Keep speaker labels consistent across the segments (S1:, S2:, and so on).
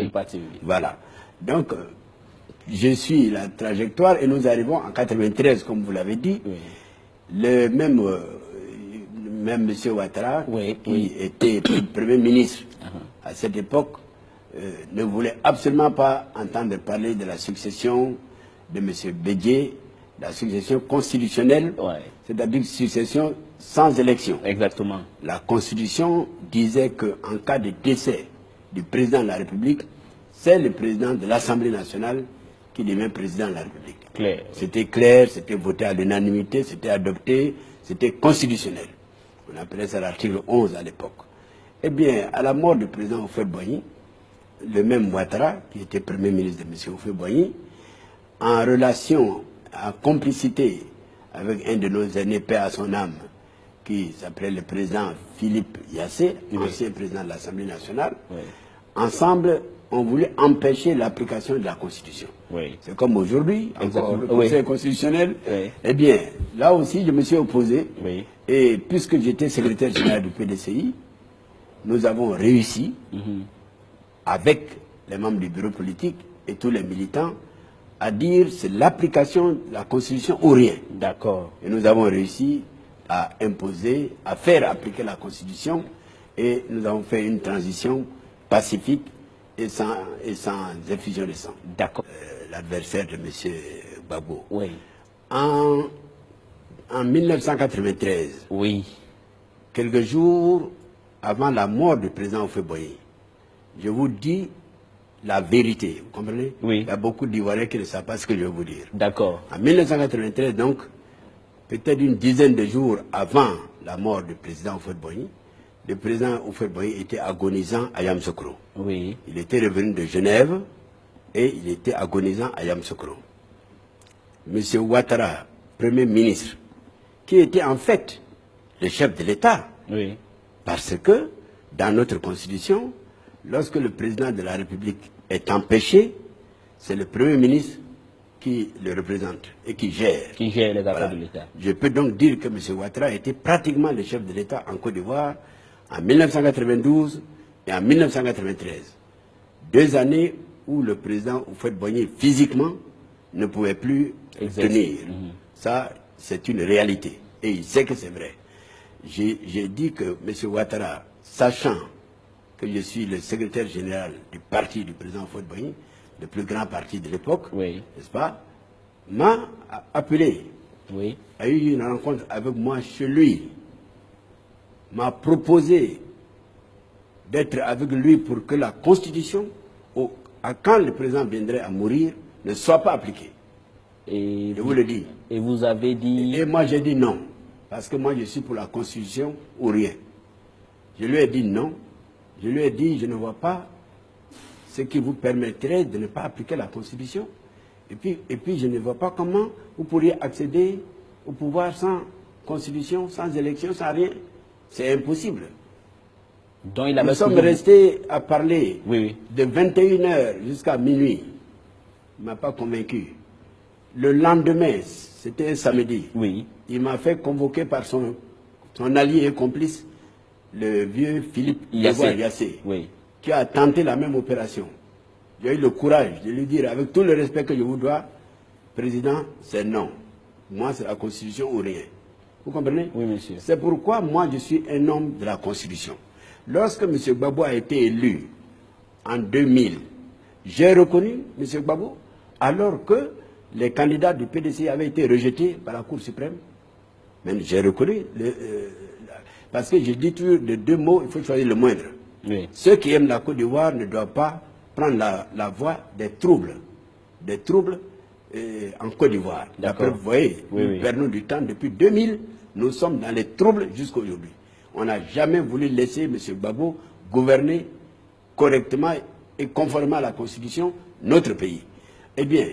S1: Le parti, oui.
S2: Voilà. Donc, je suis la trajectoire et nous arrivons en 93, comme vous l'avez dit.
S1: Oui.
S2: Le même M. Ouattara,
S1: Oui,
S2: qui
S1: oui.
S2: était Premier ministre à cette époque, ne voulait absolument pas entendre parler de la succession de M. Bédié, la succession constitutionnelle,
S1: Ouais.
S2: c'est-à-dire une succession sans élection.
S1: Exactement.
S2: La Constitution disait qu'en cas de décès du président de la République, c'est le président de l'Assemblée nationale qui devient président de la République.
S1: Clair.
S2: C'était clair, c'était voté à l'unanimité, c'était adopté, c'était constitutionnel. On appelait ça l'article 11 à l'époque. Eh bien, à la mort du président Houphouët-Boigny, le même Ouattara, qui était Premier ministre de M. Houphouët-Boigny, en relation, en complicité avec un de nos aînés, paix à son âme, qui s'appelait le président Philippe Yassé, ancien président de l'Assemblée nationale, ensemble, on voulait empêcher l'application de la Constitution.
S1: Oui.
S2: C'est comme aujourd'hui, encore le
S1: Oui.
S2: Conseil constitutionnel.
S1: Oui.
S2: Eh bien, là aussi, je me suis opposé.
S1: Oui.
S2: Et puisque j'étais secrétaire général du PDCI, nous avons réussi, avec les membres du bureau politique et tous les militants, à dire c'est l'application de la Constitution ou rien.
S1: D'accord.
S2: Et nous avons réussi à imposer, à faire appliquer la Constitution, et nous avons fait une transition pacifique et sans effusion de sang.
S1: D'accord.
S2: L'adversaire de M. Gbagbo.
S1: Oui.
S2: En 1993,
S1: Oui.
S2: quelques jours avant la mort du président Houphouët-Boigny, je vous dis la vérité, vous comprenez?
S1: Oui.
S2: Il y a beaucoup d'Ivoiriens qui ne savent pas ce que je vais vous dire.
S1: D'accord.
S2: En 1993, donc, peut-être une dizaine de jours avant la mort du président Houphouët-Boigny, le président Houphouët-Boigny était agonisant à Yamoussoukro.
S1: Oui.
S2: Il était revenu de Genève et il était agonisant à Yamoussoukro. M. Ouattara, Premier ministre, qui était en fait le chef de l'État,
S1: Oui.
S2: parce que dans notre Constitution, lorsque le président de la République est empêché, c'est le Premier ministre qui le représente et qui gère.
S1: Qui gère les affaires
S2: Voilà.
S1: de l'État.
S2: Je peux donc dire que M. Ouattara était pratiquement le chef de l'État en Côte d'Ivoire en 1992 et en 1993. 2 années où le président Houphouët-Boigny physiquement ne pouvait plus tenir. Ça, c'est une réalité. Et il sait que c'est vrai. J'ai dit que M. Ouattara, sachant que je suis le secrétaire général du parti du président Houphouët-Boigny, le plus grand parti de l'époque,
S1: Oui.
S2: n'est-ce pas, m'a appelé,
S1: Oui.
S2: a eu une rencontre avec moi chez lui, m'a proposé d'être avec lui pour que la Constitution, quand le président viendrait à mourir, ne soit pas appliquée.
S1: Et
S2: Je vous le dis.
S1: Et vous avez dit...
S2: Et moi j'ai dit non, parce que moi je suis pour la Constitution ou rien. Je lui ai dit non, je lui ai dit je ne vois pas ce qui vous permettrait de ne pas appliquer la Constitution. Et puis je ne vois pas comment vous pourriez accéder au pouvoir sans Constitution, sans élection, sans rien. C'est impossible.
S1: dont il avait
S2: Nous sommes
S1: toujours-
S2: restés à parler
S1: Oui, oui.
S2: de 21 h jusqu'à minuit. Il ne m'a pas convaincu. Le lendemain, c'était un samedi,
S1: Oui.
S2: il m'a fait convoquer par son allié et complice, le vieux Philippe Yassé,
S1: Oui.
S2: qui a tenté la même opération. J'ai eu le courage de lui dire, avec tout le respect que je vous dois, président, c'est non. Moi, c'est la Constitution ou rien. Vous comprenez?
S1: Oui, monsieur.
S2: C'est pourquoi moi, je suis un homme de la Constitution. Lorsque M. Gbagbo a été élu en 2000, j'ai reconnu M. Gbagbo, alors que les candidats du PDC avaient été rejetés par la Cour suprême. Mais j'ai reconnu, parce que je dis toujours de 2 mots, il faut choisir le moindre.
S1: Oui.
S2: Ceux qui aiment la Côte d'Ivoire ne doivent pas prendre la voie des troubles en Côte d'Ivoire. D'après, vous voyez,
S1: Oui,
S2: nous
S1: oui.
S2: perdons du temps. Depuis 2000, nous sommes dans les troubles jusqu'à aujourd'hui. On n'a jamais voulu laisser M. Gbagbo gouverner correctement et conformément à la Constitution notre pays. Eh bien,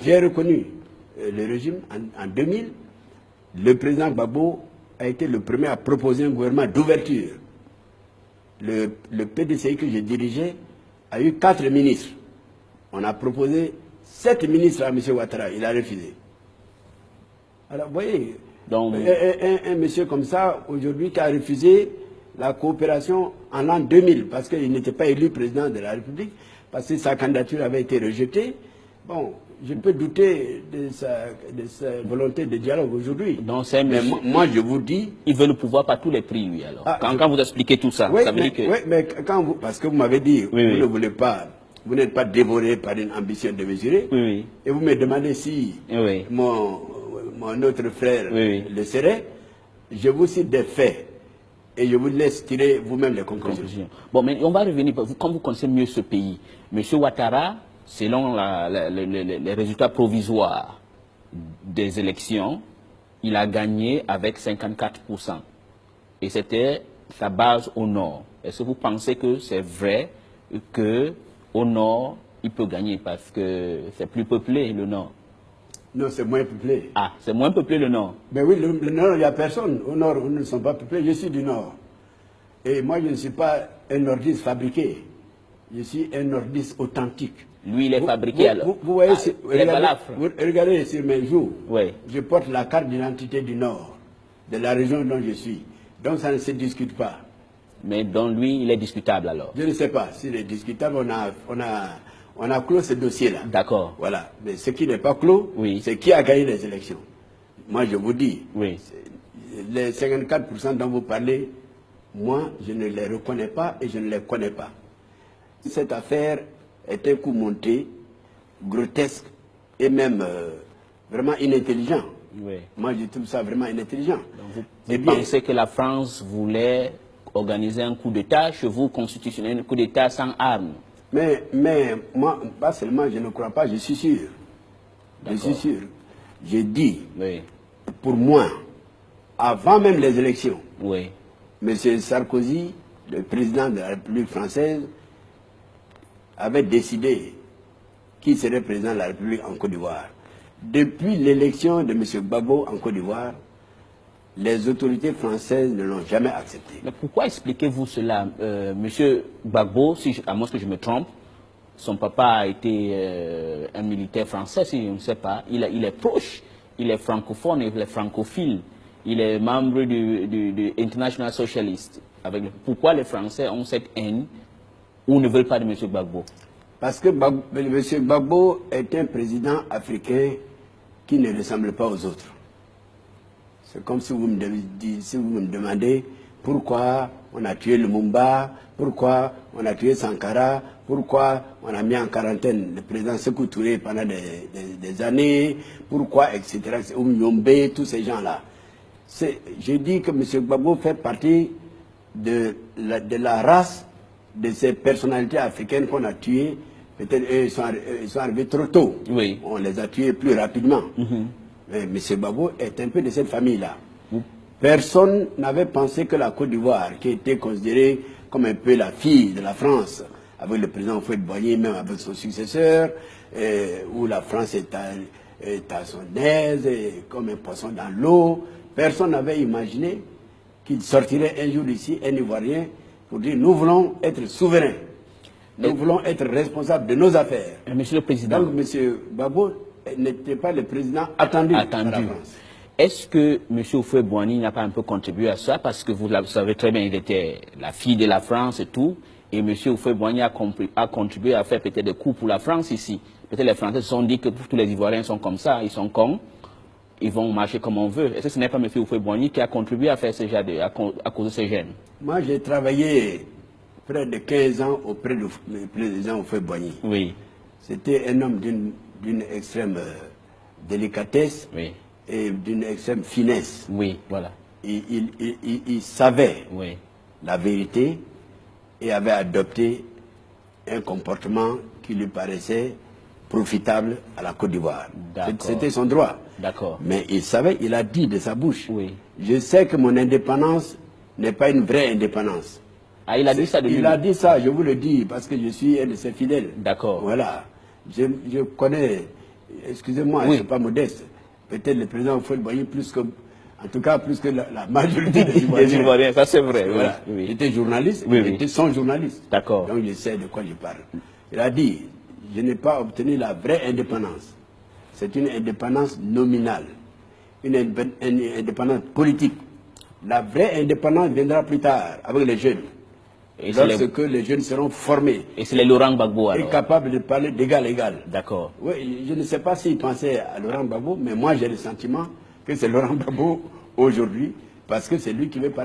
S2: j'ai reconnu le régime en 2000. Le président Gbagbo a été le premier à proposer un gouvernement d'ouverture. Le PDCI que je dirigeais a eu 4 ministres. On a proposé 7 ministres à M. Ouattara. Il a refusé. Alors, vous voyez,
S1: Donc-
S2: un monsieur comme ça, aujourd'hui, qui a refusé la coopération en l'an 2000, parce qu'il n'était pas élu président de la République, parce que sa candidature avait été rejetée. Bon, je peux douter de sa volonté de dialogue aujourd'hui. Mais moi, je vous dis...
S1: Il veut le pouvoir par tous les prix, lui, alors.
S2: Ah,
S1: quand vous expliquez tout ça,
S2: oui,
S1: ça veut dire que...
S2: Oui, mais quand vous... Parce que vous m'avez dit, vous ne voulez pas... Vous n'êtes pas dévoré par une ambition démesurée. Et vous me demandez si mon autre frère le serait. Je vous cite des faits. Et je vous laisse tirer vous-même les conclusions.
S1: Bon, mais on va revenir, comme vous connaissez mieux ce pays. M. Ouattara, selon les résultats provisoires des élections, il a gagné avec 54%. Et c'était sa base au nord. Est-ce que vous pensez que c'est vrai qu'au nord, il peut gagner parce que c'est plus peuplé, le nord?
S2: Non, c'est moins peuplé.
S1: Ah, c'est moins peuplé le nord?
S2: Ben oui, le nord, il n'y a personne. Au nord, on ne sont pas peuplés. Je suis du nord. Et moi, je ne suis pas un nordiste fabriqué. Je suis un nordiste authentique.
S1: Lui, il est fabriqué alors.
S2: Vous voyez, regardez sur mes joues. Je porte la carte d'identité du nord, de la région dont je suis. Donc ça ne se discute pas.
S1: Mais dans lui, il est discutable alors? Je
S2: ne sais pas. S'il est discutable, on a clos ce dossier-là.
S1: D'accord.
S2: Voilà. Mais ce qui n'est pas clos, c'est qui a gagné les élections. Moi, je vous dis, les 54% dont vous parlez, moi, je ne les reconnais pas et je ne les connais pas. Cette affaire est un coup monté, grotesque et même vraiment inintelligent. Moi, je trouve ça vraiment inintelligent.
S1: Donc, vous pensez que la France voulait organiser un coup d'État chez vous, constitutionnel, un coup d'État sans armes?
S2: Mais moi, pas seulement je ne crois pas, je suis sûr. Je suis sûr. Je dis, pour moi, avant même les élections, M. Sarkozy, le président de la République française, avait décidé qui serait président de la République en Côte d'Ivoire. Depuis l'élection de M. Gbagbo en Côte d'Ivoire, les autorités françaises ne l'ont jamais accepté.
S1: Mais pourquoi expliquez-vous cela? Monsieur Gbagbo, à moins que je me trompe, son papa a été un militaire français, si je ne sais pas. Il est proche, il est francophone, il est francophile. Il est membre du International Socialist. Pourquoi les Français ont cette haine ou ne veulent pas de M. Gbagbo?
S2: Parce que M. Gbagbo est un président africain qui ne ressemble pas aux autres. C'est comme si vous me demandez pourquoi on a tué Lumumba, pourquoi on a tué Sankara, pourquoi on a mis en quarantaine le président Sékou Touré pendant des années, pourquoi, etc., ou Nyombe, tous ces gens-là. Je dis que M. Gbagbo fait partie de la race de ces personnalités africaines qu'on a tuées. Peut-être ils sont arrivés trop tôt. On les a tués plus rapidement. Mais M. Gbagbo est un peu de cette famille-là. Personne n'avait pensé que la Côte d'Ivoire, qui était considérée comme un peu la fille de la France, avec le président Houphouët-Boigny, même avec son successeur, où la France est à son aise, comme un poisson dans l'eau, personne n'avait imaginé qu'il sortirait un jour d'ici un Ivoirien pour dire nous voulons être souverains, nous voulons être responsables de nos affaires.
S1: Monsieur le Président.
S2: Donc M. Gbagbo n'était pas le président attendu par la France.
S1: Est-ce que M. Houphouët-Boigny n'a pas un peu contribué à ça? Parce que vous le savez très bien, il était la fille de la France et tout. Et M. Houphouët-Boigny a contribué à faire peut-être des coups pour la France ici. Peut-être les Français se sont dit que tous les Ivoiriens sont comme ça, ils sont cons. Ils vont marcher comme on veut. Est-ce que ce n'est pas M. Houphouët-Boigny qui a contribué à faire ce genre à cause de ces gènes?
S2: Moi, j'ai travaillé près de 15 ans auprès du président Houphouët-Boigny. C'était un homme d'une extrême délicatesse et d'une extrême finesse. Il savait la vérité et avait adopté un comportement qui lui paraissait profitable à la Côte d'Ivoire. C'était son droit. Mais il savait, il a dit de sa bouche, je sais que mon indépendance n'est pas une vraie indépendance.
S1: Ah, il a dit ça de lui?
S2: Il a dit ça, je vous le dis, parce que je suis un de ses fidèles. Voilà. Je connais, excusez-moi, je ne suis pas modeste, peut-être le président Houphouët-Boigny plus que, en tout cas plus que la majorité des Ivoiriens.
S1: Ça c'est vrai.
S2: Voilà. J'étais journaliste, j'étais son journaliste. Donc je sais de quoi je parle. Il a dit, je n'ai pas obtenu la vraie indépendance. C'est une indépendance nominale, une indépendance politique. La vraie indépendance viendra plus tard avec les jeunes. lorsque les jeunes seront formés.
S1: Et c'est les Laurent Gbagbo alors.
S2: Et capables de parler d'égal à égal.
S1: D'accord.
S2: Oui, je ne sais pas s'ils pensaient à Laurent Gbagbo, mais moi j'ai le sentiment que c'est Laurent Gbagbo aujourd'hui, parce que c'est lui qui veut parler.